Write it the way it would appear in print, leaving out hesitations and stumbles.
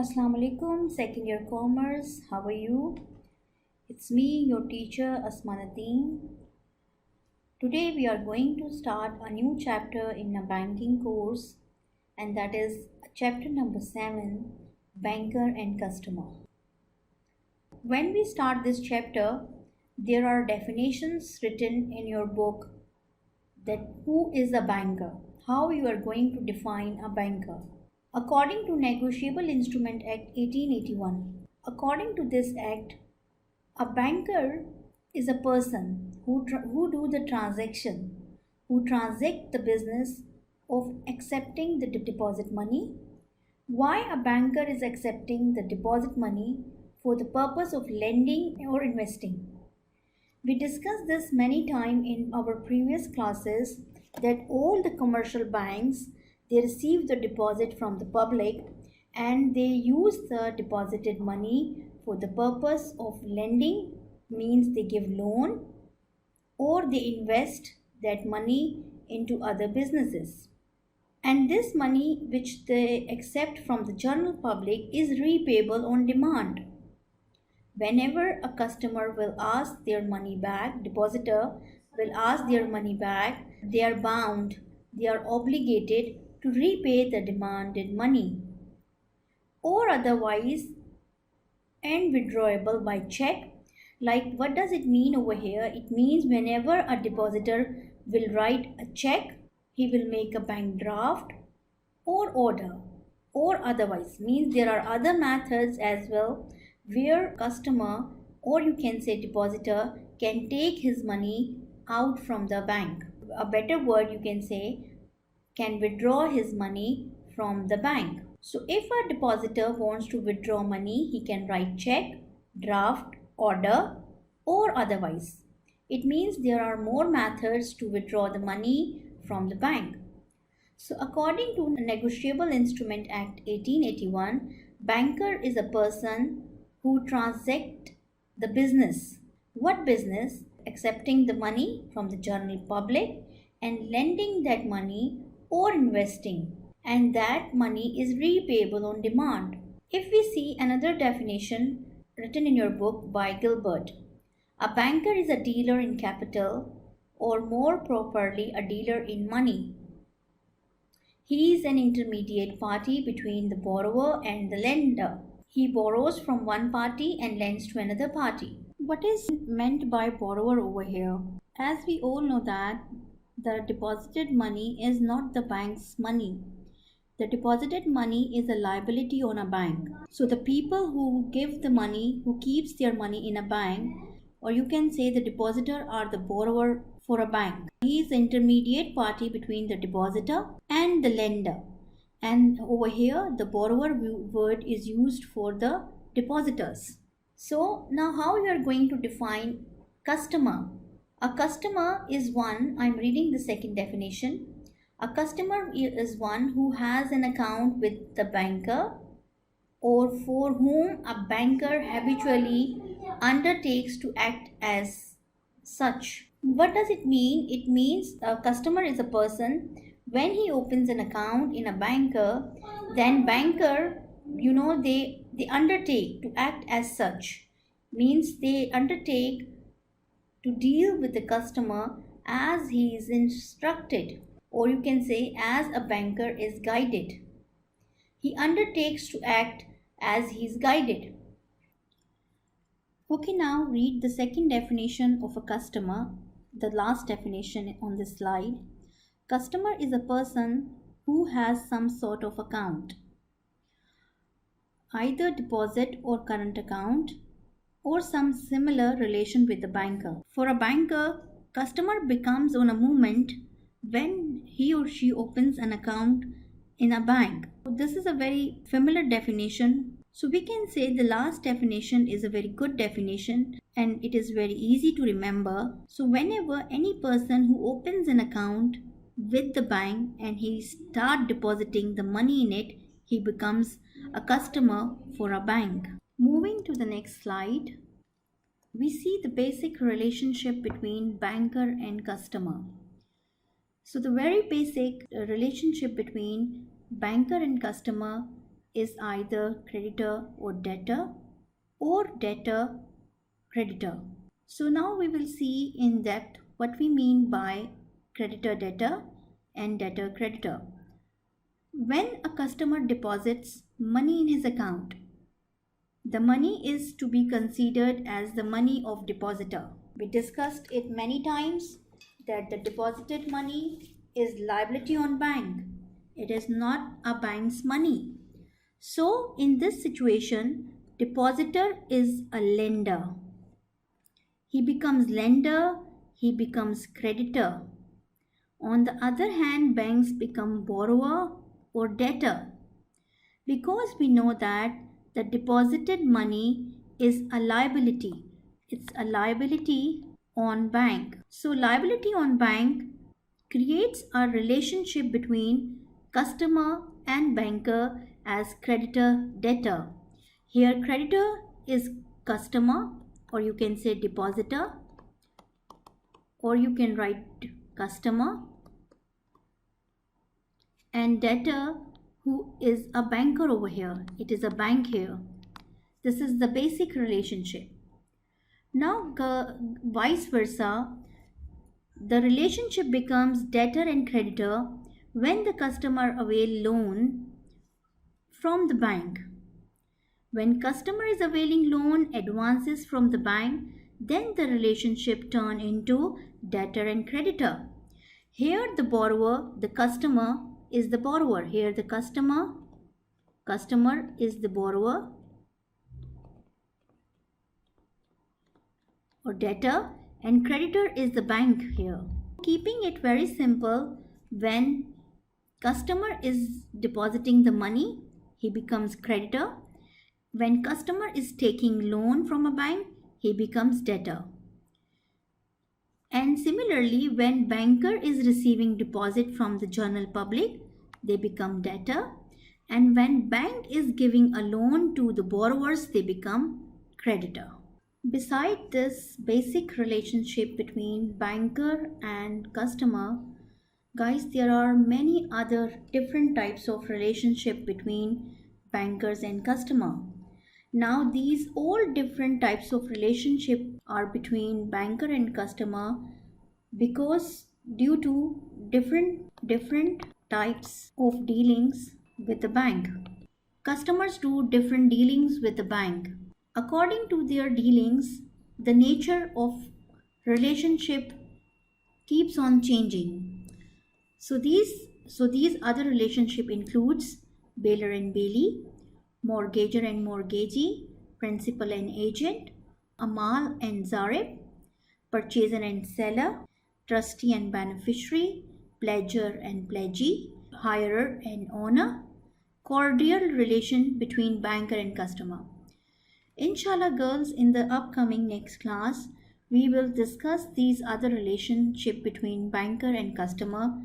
Assalamu alaikum, second year commerce. How are you? It's me, your teacher Asmanaddin. Today we are going to start a new chapter in a banking course, and that is chapter number 7, Banker and Customer. When we start this chapter, there are definitions written in your book that who is a banker, how you are going to define a banker. According to Negotiable Instrument Act 1881, according to this act, a banker is a person who do the transaction, who transact the business of accepting the deposit money. Why a banker is accepting the deposit money for the purpose of lending or investing. We discussed this many times in our previous classes that all the commercial banks, they receive the deposit from the public and they use the deposited money for the purpose of lending, means they give loan, or they invest that money into other businesses. And this money which they accept from the general public is repayable on demand. Whenever a customer will ask their money back, depositor will ask their money back, they are bound, they are obligated to repay the demanded money, or otherwise and withdrawable by check. Like, what does it mean over here? It means whenever a depositor will write a check, he will make a bank draft or order, or otherwise, means there are other methods as well where customer, or you can say depositor, can take his money out from the bank. A better word, you can say, can withdraw his money from the bank. So if a depositor wants to withdraw money, he can write check, draft, order, or otherwise. It means there are more methods to withdraw the money from the bank. So according to Negotiable Instrument Act 1881, banker is a person who transact the business. What business? Accepting the money from the general public and lending that money or investing, and that money is repayable on demand. If we see another definition written in your book by Gilbert, a banker is a dealer in capital, or more properly a dealer in money. He is an intermediate party between the borrower and the lender. He borrows from one party and lends to another party. What is meant by borrower over here? As we all know that the deposited money is not the bank's money. The deposited money is a liability on a bank. So the people who give the money, who keeps their money in a bank, or you can say the depositor are the borrower for a bank. He is the intermediate party between the depositor and the lender. And over here, the borrower word is used for the depositors. So now how you are going to define customer? A customer is one, I'm reading the second definition. A customer is one who has an account with the banker, or for whom a banker habitually undertakes to act as such. What does it mean? It means a customer is a person, when he opens an account in a banker, then banker, they undertake to act as such. Means they undertake to deal with the customer as he is instructed, or you can say as a banker is guided. He undertakes to act as he is guided. Okay, now read the second definition of a customer, the last definition on this slide. Customer is a person who has some sort of account, either deposit or current account, or some similar relation with the banker. For a banker, customer becomes on a moment when he or she opens an account in a bank. This is a very familiar definition. So we can say the last definition is a very good definition and it is very easy to remember. So whenever any person who opens an account with the bank and he start depositing the money in it, he becomes a customer for a bank. Moving to the next slide, we see the basic relationship between banker and customer. So the very basic relationship between banker and customer is either creditor or debtor creditor. So now we will see in depth what we mean by creditor debtor and debtor creditor. When a customer deposits money in his account, the money is to be considered as the money of depositor. We discussed it many times that the deposited money is liability on bank. It is not a bank's money. So in this situation, depositor is a lender. He becomes lender, he becomes creditor. On the other hand, banks become borrower or debtor, because we know that the deposited money is a liability. It's a liability on bank. So liability on bank creates a relationship between customer and banker as creditor debtor. Here creditor is customer, or you can say depositor, or you can write customer, and debtor who is a banker over here. It is a bank here. This is the basic relationship. Now vice versa, the relationship becomes debtor and creditor when the customer avail loan from the bank. When customer is availing loan advances from the bank, then the relationship turn into debtor and creditor. Here the borrower, the customer is the borrower. Here the customer is the borrower or debtor, and creditor is the bank here. Keeping it very simple, when customer is depositing the money, he becomes creditor. When customer is taking loan from a bank, he becomes debtor. And similarly, when banker is receiving deposit from the general public, they become debtor. And when bank is giving a loan to the borrowers, they become creditor. Besides this basic relationship between banker and customer, guys, there are many other different types of relationship between bankers and customer. Now these all different types of relationship are between banker and customer because due to different types of dealings with the bank. Customers do different dealings with the bank. According to their dealings, the nature of relationship keeps on changing. So these other relationship includes bailor and bailee, mortgager and mortgagee, principal and agent, Aamal and Zarib, purchaser and seller, trustee and beneficiary, pledger and pledgee, hirer and owner, cordial relation between banker and customer. Inshallah girls, in the upcoming next class, we will discuss these other relationship between banker and customer.